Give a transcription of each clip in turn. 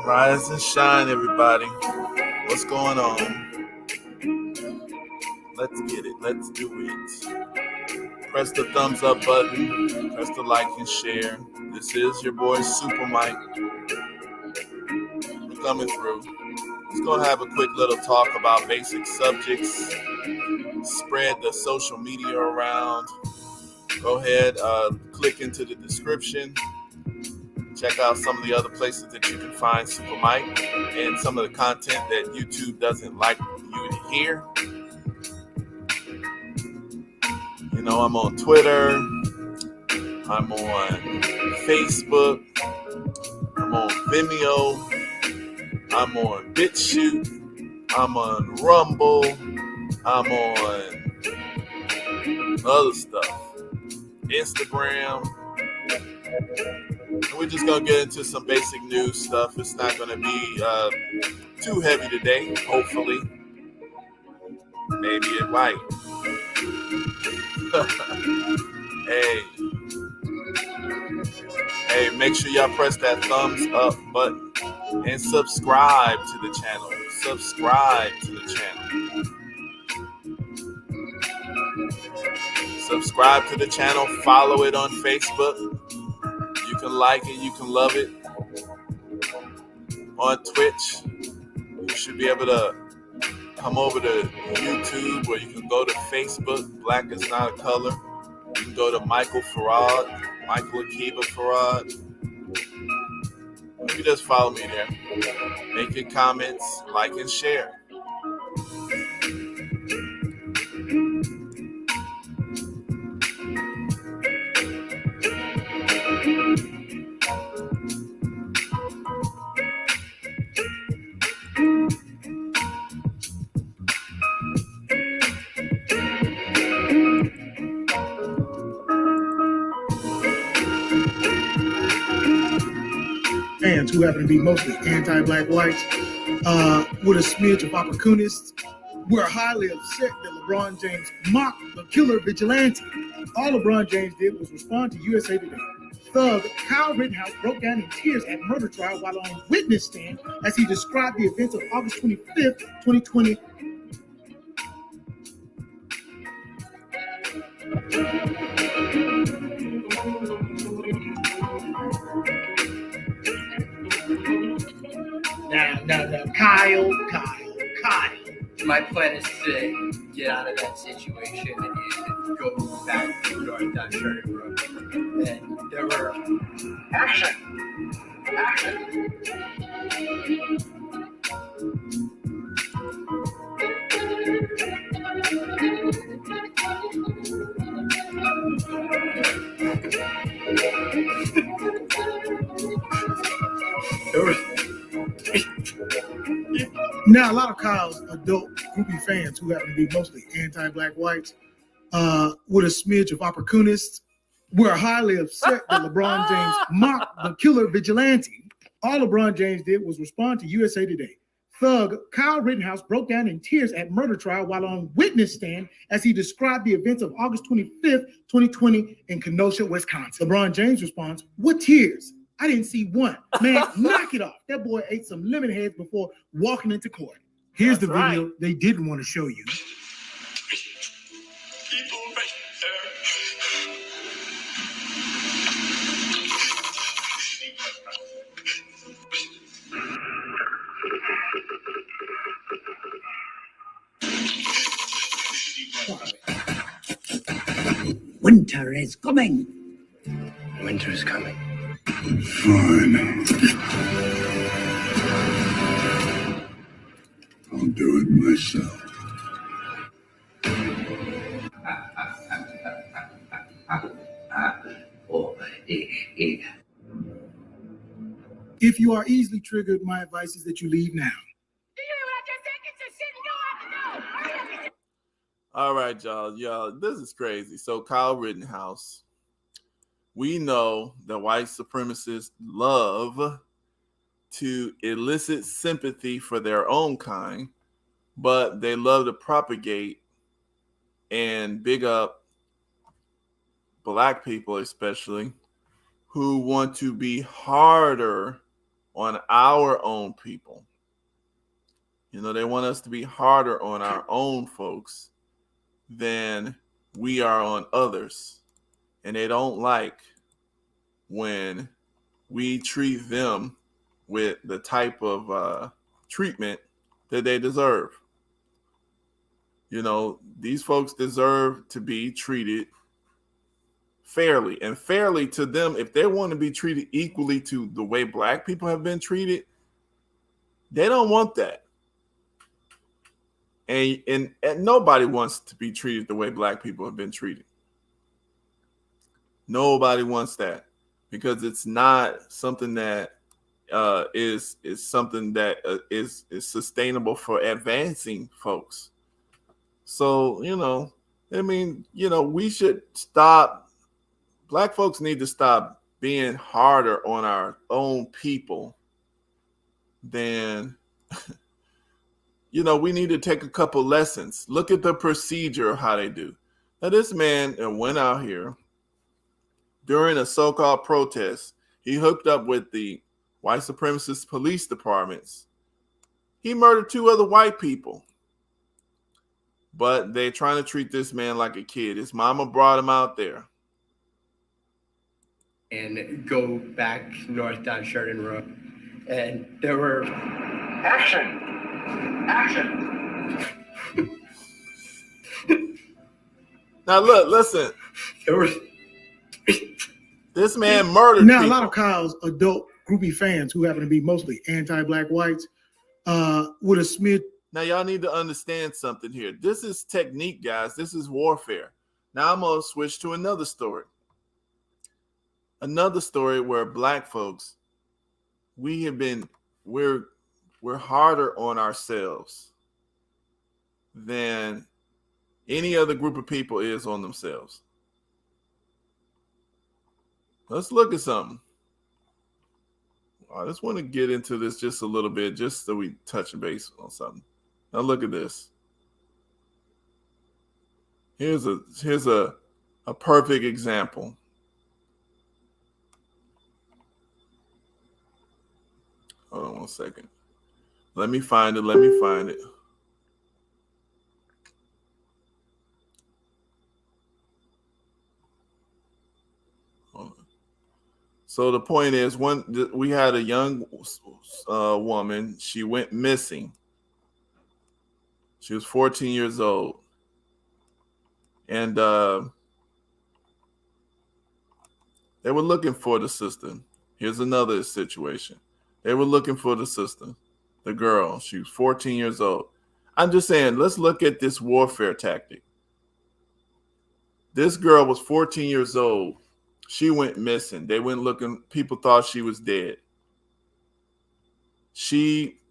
Rise and shine, everybody. What's going on? Let's get it. Let's do it. Press the thumbs up button. Press the like and share. This is your boy Super Mike. We're coming through. Let's go have a quick little talk about basic subjects. Spread the social media around. Go ahead, click into the description. Check out some of the other places that you can find Super Mike and some of the content that YouTube doesn't like you to hear. You know, I'm on Twitter. I'm on Facebook. I'm on Vimeo. I'm on BitChute. I'm on Rumble. I'm on other stuff. Instagram. And we're just going to get into some basic news stuff. It's not going to be too heavy today, hopefully. Maybe it might. Hey, make sure y'all press that thumbs up button and subscribe to the channel. Subscribe to the channel. Subscribe to the channel. Follow it on Facebook. You can like it. You can love it. On Twitch, you should be able to come over to YouTube, or you can go to Facebook. Black is not a color. You can go to Michael Farad, Michael Akiba Farad. You just follow me there. Make your comments, like and share. Fans who happen to be mostly anti-black whites with a smidge of opportunists. We're highly upset that LeBron James mocked the killer vigilante. All LeBron James did was respond to USA Today. Thug Kyle Rittenhouse broke down in tears at murder trial while on witness stand as he described the events of August 25th, 2020. Now, Kyle. My plan is to get out of that situation and go back to North Uncharted Road. And there were action. Now, a lot of Kyle's adult groupie fans who happen to be mostly anti-black whites with a smidge of opportunists. We're highly upset that LeBron James mocked the killer vigilante. All LeBron James did was respond to USA Today. Thug Kyle Rittenhouse broke down in tears at murder trial while on witness stand as he described the events of August 25th, 2020 in Kenosha, Wisconsin. LeBron James responds, "What tears? I didn't see one. Man, knock it off. That boy ate some lemon heads before walking into court." Here's the video they didn't want to show you. People right there. Winter is coming. Winter is coming. Fine. I'll do it myself. If you are easily triggered, my advice is that you leave now. All right, y'all, this is crazy. So Kyle Rittenhouse, we know that white supremacists love to elicit sympathy for their own kind, but they love to propagate and big up black people, especially, who want to be harder on our own people. You know, they want us to be harder on our own folks than we are on others. And they don't like when we treat them with the type of treatment that they deserve. You know, these folks deserve to be treated fairly, and fairly to them. If they want to be treated equally to the way black people have been treated, they don't want that. And nobody wants to be treated the way black people have been treated. Nobody wants that, because it's not something that is something that is sustainable for advancing folks. So, you know, I mean, you know, we should stop. Black folks need to stop being harder on our own people than, you know, we need to take a couple lessons. Look at the procedure of how they do. Now, this man went out here during a so-called protest. He hooked up with the white supremacist police departments. He murdered 2 other white people. But they're trying to treat this man like a kid. His mama brought him out there. And go back north down Sheridan Road. And there were... Action! Now look, listen. There was... This man murdered Now, people. a lot of Kyle's adult groupie fans, who happen to be mostly anti-black whites, with a smidge. Now, y'all need to understand something here. This is technique, guys. This is warfare. Now, I'm going to switch to another story. Another story where black folks, we're harder on ourselves than any other group of people is on themselves. Let's look at something. I just want to get into this just a little bit, just so we touch base on something. Now look at this. Here's a perfect example. Hold on one second. Let me find it. Hold on. So the point is, we had a young woman. She went missing. She was 14 years old. And they were looking for the sister. Here's another situation. They were looking for the sister, the girl. She was 14 years old. I'm just saying, let's look at this warfare tactic. This girl was 14 years old. She went missing. They went looking. People thought she was dead. She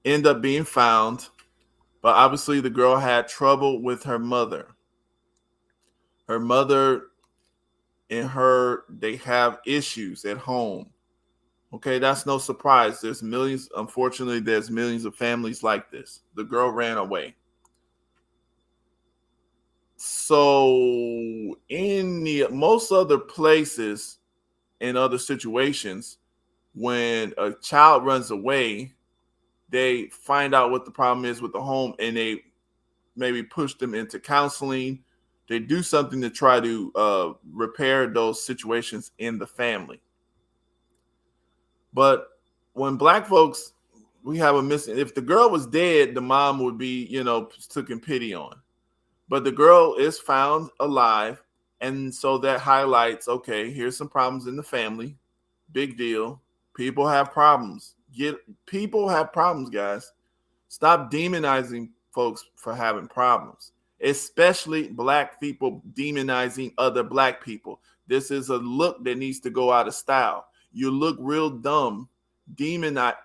ended up being found. But obviously the girl had trouble with her mother. Her mother and her, they have issues at home. Okay, that's no surprise. Unfortunately, there's millions of families like this. The girl ran away. So in most other places, in other situations, when a child runs away, they find out what the problem is with the home and they maybe push them into counseling. They do something to try to repair those situations in the family. But when black folks, we have a missing, if the girl was dead, the mom would be, taken pity on. But the girl is found alive. And so that highlights, okay, here's some problems in the family. Big deal. People have problems. People have problems, guys. Stop demonizing folks for having problems, especially black people demonizing other black people. This is a look that needs to go out of style. You look real dumb,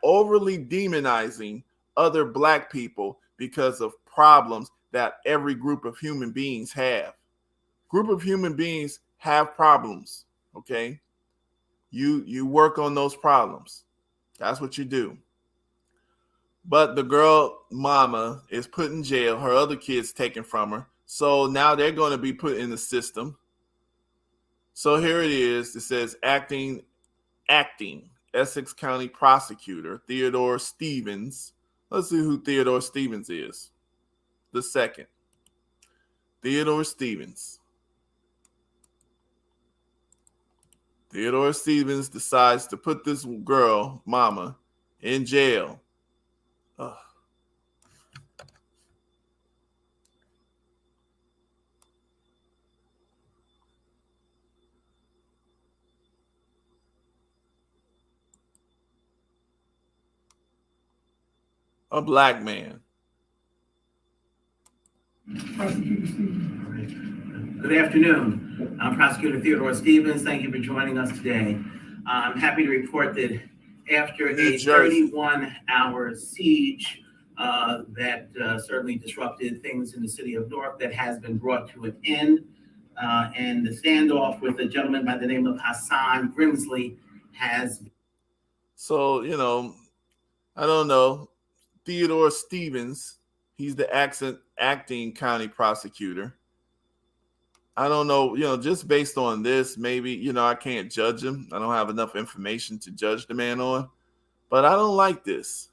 overly demonizing other black people because of problems that every group of human beings have. Group of human beings have problems, okay? You work on those problems. That's what you do. But the girl mama is put in jail. Her other kids taken from her. So now they're going to be put in the system. So here it is. It says acting Essex County prosecutor, Theodore Stevens. Let's see who Theodore Stevens is. The second. Theodore Stevens. Theodore Stevens decides to put this girl, mama, in jail. Ugh. A black man. Good afternoon. I'm Prosecutor Theodore Stevens. Thank you for joining us today. I'm happy to report that after a 31-hour siege that certainly disrupted things in the city of Newark, that has been brought to an end, and the standoff with a gentleman by the name of Hassan Grimsley has. So, I don't know. Theodore Stevens, he's the acting county prosecutor. I don't know, just based on this, maybe, I can't judge him. I don't have enough information to judge the man on, but I don't like this.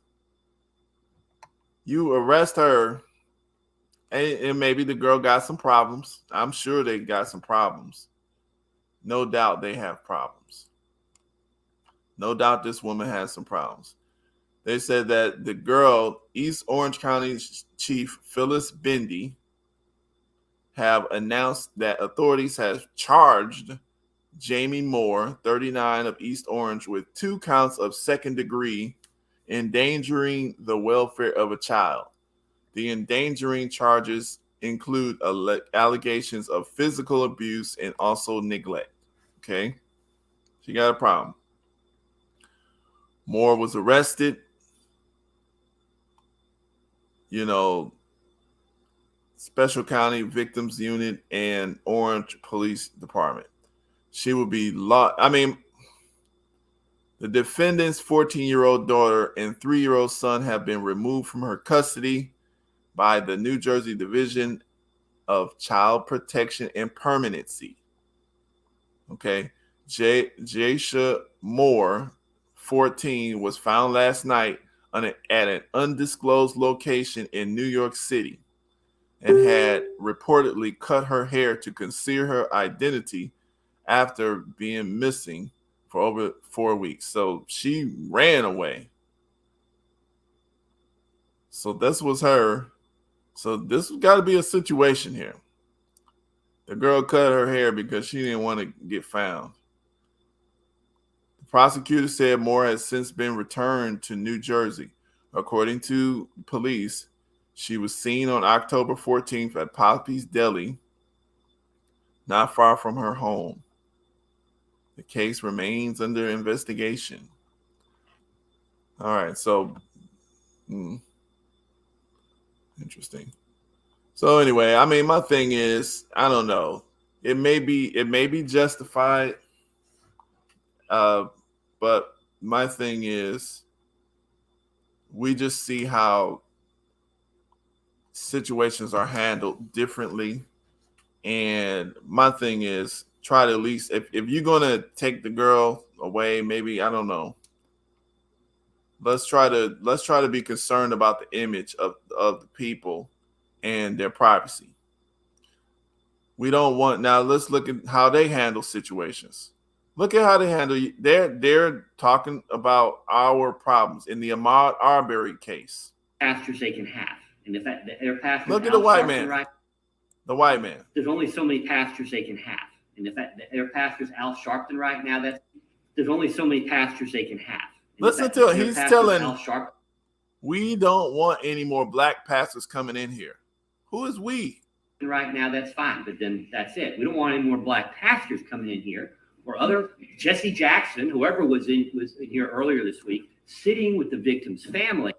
You arrest her, and maybe the girl got some problems. I'm sure they got some problems. No doubt they have problems. No doubt this woman has some problems. They said that the girl, East Orange County Chief Phyllis Bendy, have announced that authorities have charged Jamie Moore, 39 of East Orange, with 2 counts of second-degree endangering the welfare of a child. The endangering charges include allegations of physical abuse and also neglect. Okay? She got a problem. Moore was arrested. Special County Victims Unit and Orange Police Department. She will be the defendant's 14-year-old daughter and 3-year-old son have been removed from her custody by the New Jersey Division of Child Protection and Permanency. Okay. Jaisha Moore, 14, was found last night at an undisclosed location in New York City and had reportedly cut her hair to conceal her identity after being missing for over 4 weeks. So she ran away. So this was her. So this has got to be a situation here. The girl cut her hair because she didn't want to get found. The prosecutor said Moore has since been returned to New Jersey. According to police, she was seen on October 14th at Poppy's Deli, not far from her home. The case remains under investigation. All right, so interesting. So anyway, my thing is, I don't know. It may be justified, but my thing is, we just see how situations are handled differently. And my thing is, try to at least, if you're going to take the girl away, maybe, I don't know. Let's try to be concerned about the image of the people and their privacy. We don't want, now let's look at how they handle situations. Look at how they handle, they're talking about our problems in the Ahmaud Arbery case. Pastors they can have. And if their pastors, look at the white man. Right, the white man. There's only so many pastors they can have. And if their pastor's Al Sharpton right now, there's only so many pastors they can have. And listen to it. He's telling Al Sharpton, we don't want any more black pastors coming in here. Who is we? Right now, that's fine. But then that's it. We don't want any more black pastors coming in here. Or other Jesse Jackson, whoever was in here earlier this week, sitting with the victim's family.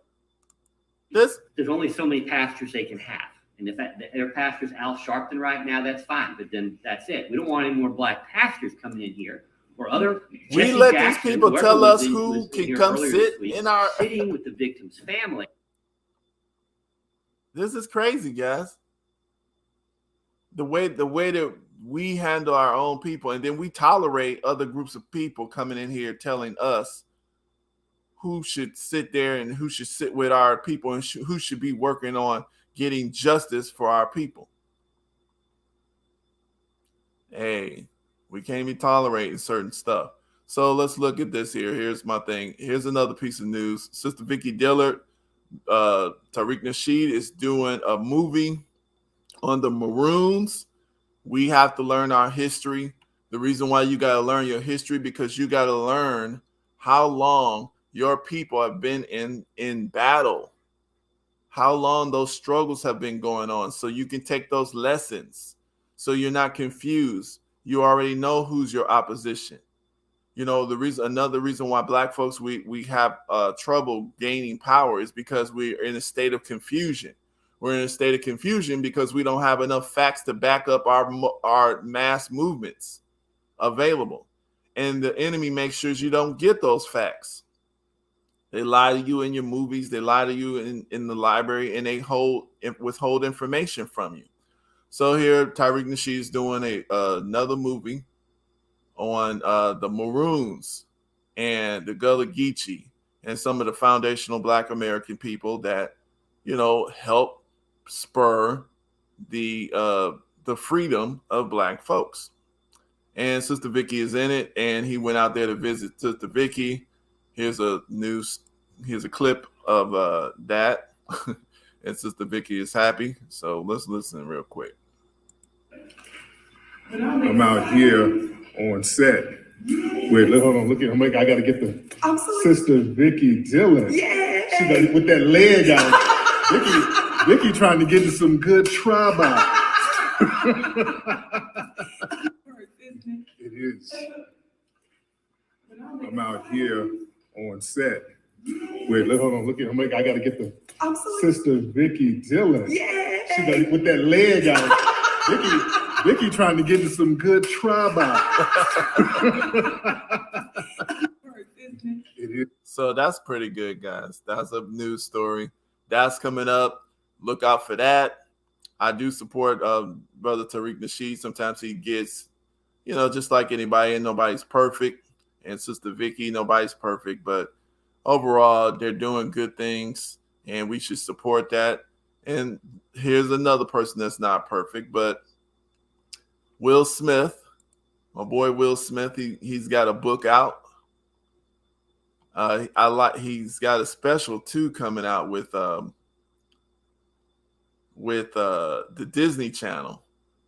There's only so many pastors they can have. And if their pastor's Al Sharpton right now, that's fine. But then that's it. We don't want any more black pastors coming in here. Or other Jesse we let Jackson, these people tell us who can come sit in our sitting with the victim's family. This is crazy, guys. The way that we handle our own people, and then we tolerate other groups of people coming in here telling us who should sit there and who should sit with our people and who should be working on getting justice for our people. Hey, we can't be tolerating certain stuff. So let's look at this here. Here's my thing. Here's another piece of news. Sister Vicky Dillard, Tariq Nasheed is doing a movie on the Maroons. We have to learn our history. The reason why you got to learn your history, because you got to learn how long your people have been in battle, how long those struggles have been going on, so you can take those lessons, so you're not confused. You already know who's your opposition. You know, another reason why Black folks, we have trouble gaining power is because we're in a state of confusion. We're in a state of confusion because we don't have enough facts to back up our mass movements available. And the enemy makes sure you don't get those facts. They lie to you in your movies. They lie to you in the library, and they withhold information from you. So here, Tariq Nasheed is doing another movie on the Maroons and the Gullah Geechee and some of the foundational Black American people that, you know, help spur the freedom of Black folks. And Sister Vicky is in it, and he went out there to visit Sister Vicky. Here's a clip of that, and Sister Vicky is happy. So let's listen real quick. I'm out here on set. Wait, hold on. Look at him. I got to get the Sister Vicky Dillard. Yeah. She got with that leg out. Vicky trying to get into some good tribal. It is. I'm out here on set. Wait, hold on. Look at him. I got to get the Sister Vicky Dillard. Yeah. She got with that leg out. Vicky trying to get into some good tribal. It is. So that's pretty good, guys. That's a news story. That's coming up. Look out for that. I do support Brother Tariq Nasheed. Sometimes he gets, you know, just like anybody, and nobody's perfect. And Sister Vicky, nobody's perfect. But overall, they're doing good things, and we should support that. And here's another person that's not perfect, but Will Smith, my boy Will Smith, he's got a book out. He's got a special too coming out with the Disney Channel.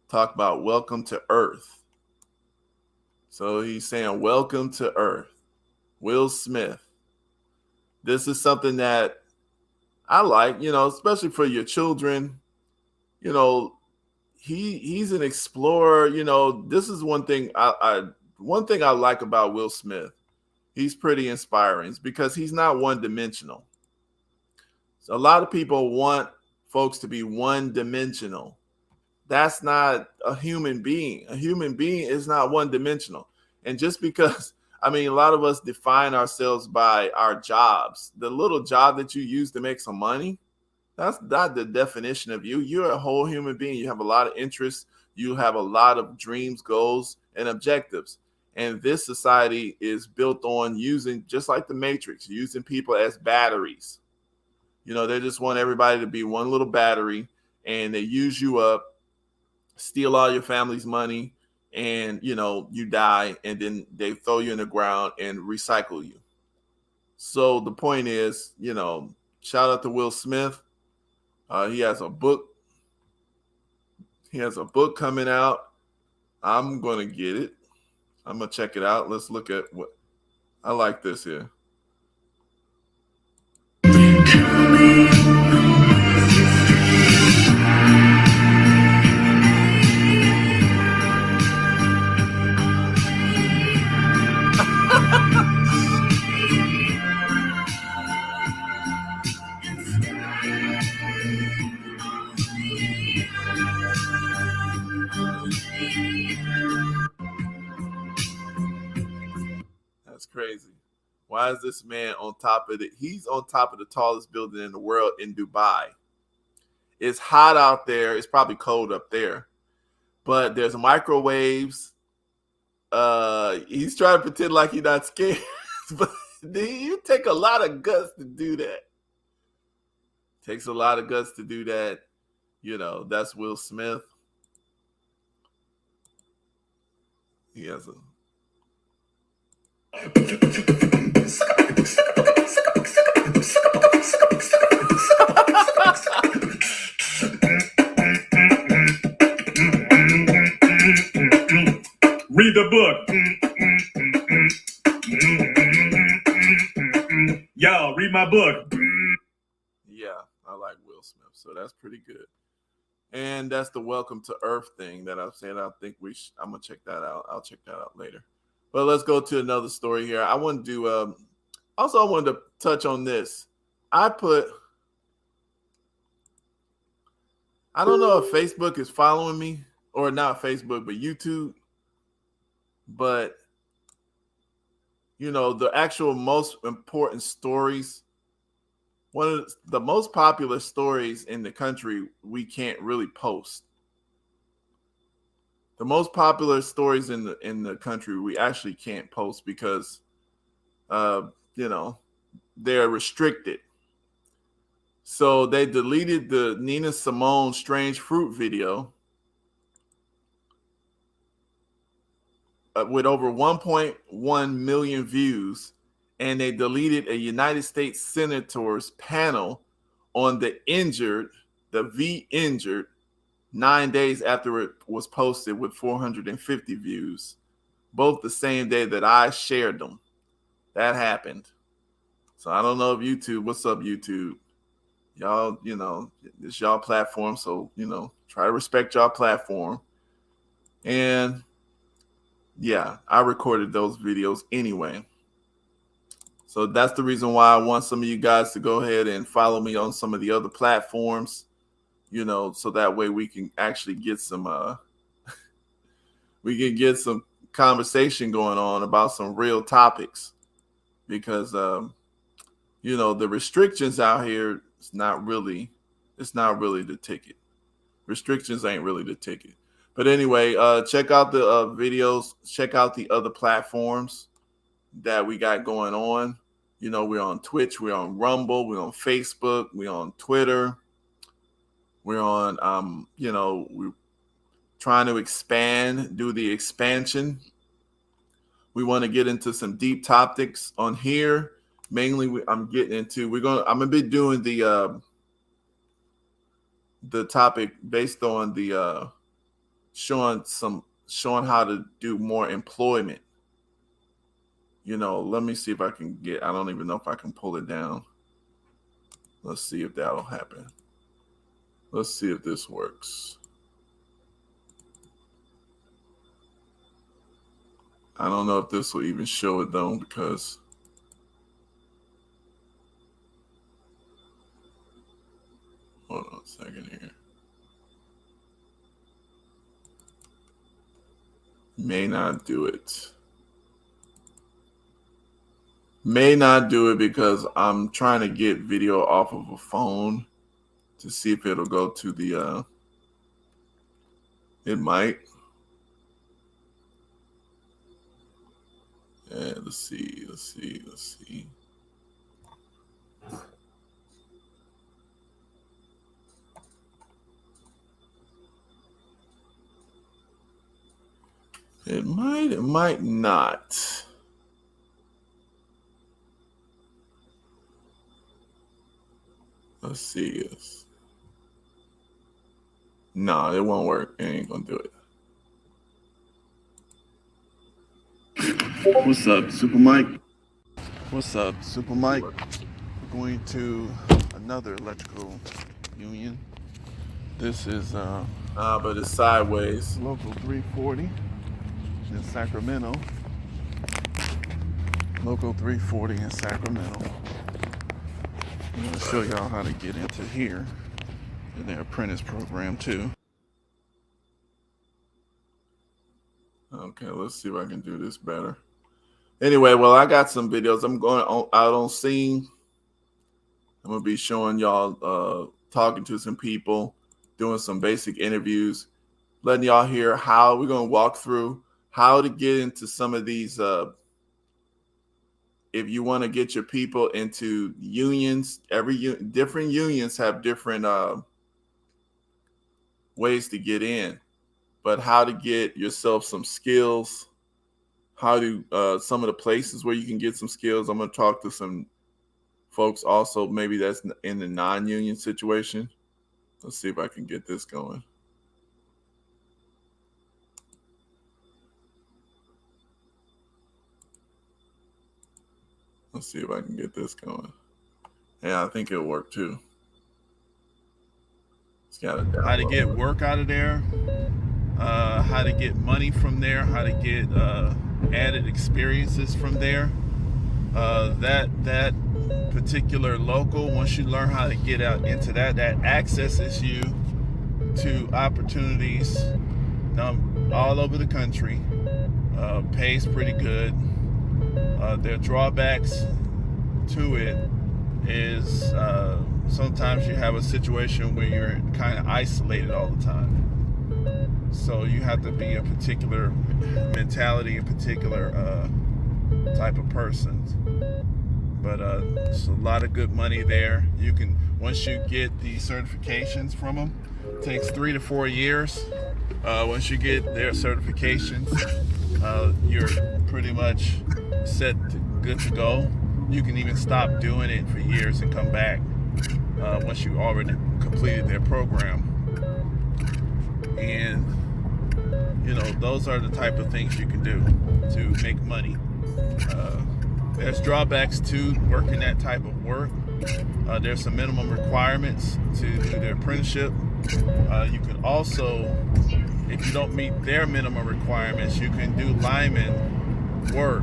Talk about Welcome to Earth. So he's saying Welcome to Earth. Will Smith. This is something that I like, you know, especially for your children. You know, he's an explorer. You know, this is one thing I like about Will Smith. He's pretty inspiring because he's not one-dimensional. So a lot of people want folks to be one-dimensional. That's not a human being. A human being is not one-dimensional. And just because, I mean, a lot of us define ourselves by our jobs. The little job that you use to make some money, that's not the definition of you. You're a whole human being. You have a lot of interests. You have a lot of dreams, goals, and objectives. And this society is built on using, just like the Matrix, using people as batteries. You know, they just want everybody to be one little battery, and they use you up, steal all your family's money, and, you know, you die, and then they throw you in the ground and recycle you. So the point is, you know, shout out to Will Smith. He has a book. He has a book coming out. I'm going to get it. I'm going to check it out. Let's look at what I like this here. That's crazy. Why is this man on top of it? He's on top of the tallest building in the world in Dubai. It's hot out there. It's probably cold up there. But there's microwaves. He's trying to pretend like he's not scared. But You take a lot of guts to do that. Takes a lot of guts to do that. You know, that's Will Smith. He has a read the book. Y'all read my book. Yeah, I like Will Smith, so that's pretty good. And that's the Welcome to Earth thing that I've said. I think I'm gonna check that out. I'll check that out later. But let's go to another story here. I want to do. Also, I wanted to touch on this. I don't know if Facebook is following me or not Facebook, but YouTube. But you know, the actual most important stories. One of the most popular stories in the country we can't really post. The most popular stories in the country we actually can't post because you know, they're restricted. So they deleted the Nina Simone Strange Fruit video with over 1.1 million views. And they deleted a United States senator's panel on the injured, 9 days after it was posted with 450 views, both the same day that I shared them. That happened. So I don't know if YouTube, what's up, YouTube? Y'all, you know, it's y'all platform. So, you know, try to respect y'all platform. And yeah, I recorded those videos anyway. So that's the reason why I want some of you guys to go ahead and follow me on some of the other platforms, you know, so that way we can actually get some conversation going on about some real topics, because you know, the restrictions out here, it's not really the ticket. Restrictions ain't really the ticket. But anyway, check out the videos, check out the other platforms that we got going on. You know, we're on Twitch, we're on Rumble, we're on Facebook, we're on Twitter, we're on you know, we're trying to do the expansion. We want to get into some deep topics on here. Mainly I'm gonna be doing the topic based on the showing how to do more employment. You know, let me see if I can I don't even know if I can pull it down. Let's see if that'll happen. Let's see if this works. I don't know if this will even show it though, because hold on a second here. May not do it. May not do it because I'm trying to get video off of a phone to see if it'll go to the it might. Yeah, let's see. It might not. Let's see this. No, it won't work. It ain't gonna do it. What's up, Super Mike? What's up, Super Mike? We're going to another electrical union. This is but it's sideways. Local 340 in Sacramento. Local 340 in Sacramento. I'm going to show y'all how to get into here in their apprentice program too. Okay, let's see if I can do this better. Anyway, well, I got some videos. I'm going out on scene. I'm going to be showing y'all talking to some people, doing some basic interviews, letting y'all hear how we're going to walk through how to get into some of these if you want to get your people into unions, different unions have different ways to get in, but how to get yourself some skills, how to some of the places where you can get some skills. I'm going to talk to some folks also, maybe that's in the non-union situation. Let's see if I can get this going. Let's see if I can get this going. Yeah, I think it'll work too. It's got how to get work out of there, how to get money from there, how to get added experiences from there. That particular local, once you learn how to get out into that accesses you to opportunities all over the country. Pays pretty good. There are drawbacks to it is sometimes you have a situation where you're kind of isolated all the time. So you have to be a particular mentality, a particular type of person. But there's a lot of good money there. You can, once you get the certifications from them, it takes 3 to 4 years. Once you get their certifications, you're pretty much set good to go. You can even stop doing it for years and come back once you already completed their program. And you know, those are the type of things you can do to make money. There's drawbacks to working that type of work. There's some minimum requirements to do their apprenticeship. You can also, if you don't meet their minimum requirements, you can do lineman work,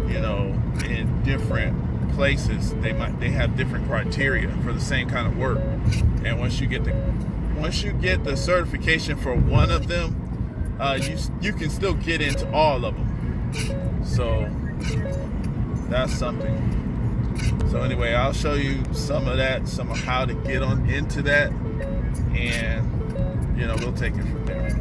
you know, in different places. They have different criteria for the same kind of work. And once you get the certification for one of them, you can still get into all of them. So that's something. So anyway, I'll show you some of how to get on into that, and you know, we'll take it from there.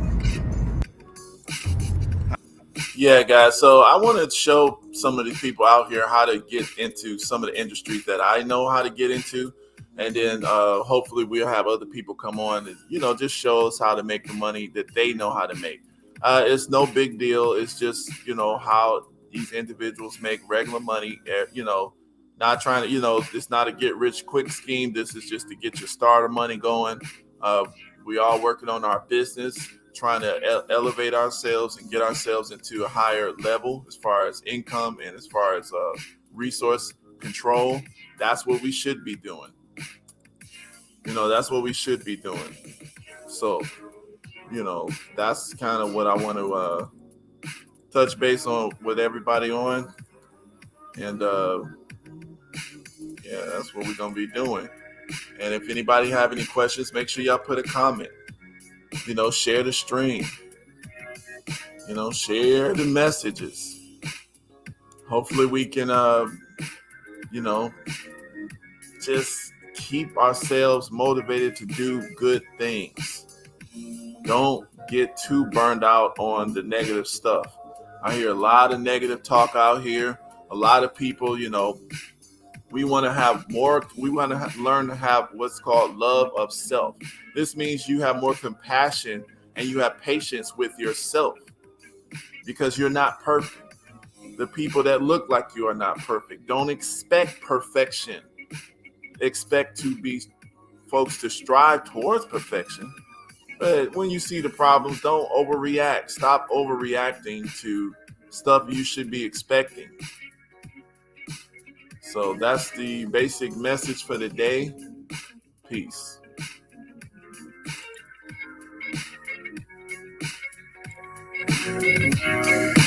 Yeah, guys. So I want to show some of these people out here how to get into some of the industries that I know how to get into, and then hopefully we'll have other people come on and, you know, just show us how to make the money that they know how to make. It's no big deal. It's just, you know, how these individuals make regular money, you know, not trying to, you know, it's not a get rich quick scheme. This is just to get your starter money going. We all working on our business, trying to elevate ourselves and get ourselves into a higher level as far as income and as far as resource control. That's what we should be doing. You know, that's what we should be doing. So, you know, that's kind of what I want to touch base on with everybody on. And yeah, that's what we're going to be doing. And if anybody have any questions, make sure y'all put a comment. You know, share the stream. You know, share the messages. Hopefully we can, you know, just keep ourselves motivated to do good things. Don't get too burned out on the negative stuff. I hear a lot of negative talk out here. A lot of people, you know, we want to have more. We want to learn to have what's called love of self. This means you have more compassion and you have patience with yourself, because you're not perfect. The people that look like you are not perfect. Don't expect perfection. Expect to be folks to strive towards perfection. But when you see the problems, don't overreact. Stop overreacting to stuff you should be expecting. So that's the basic message for the day. Peace. Thank you.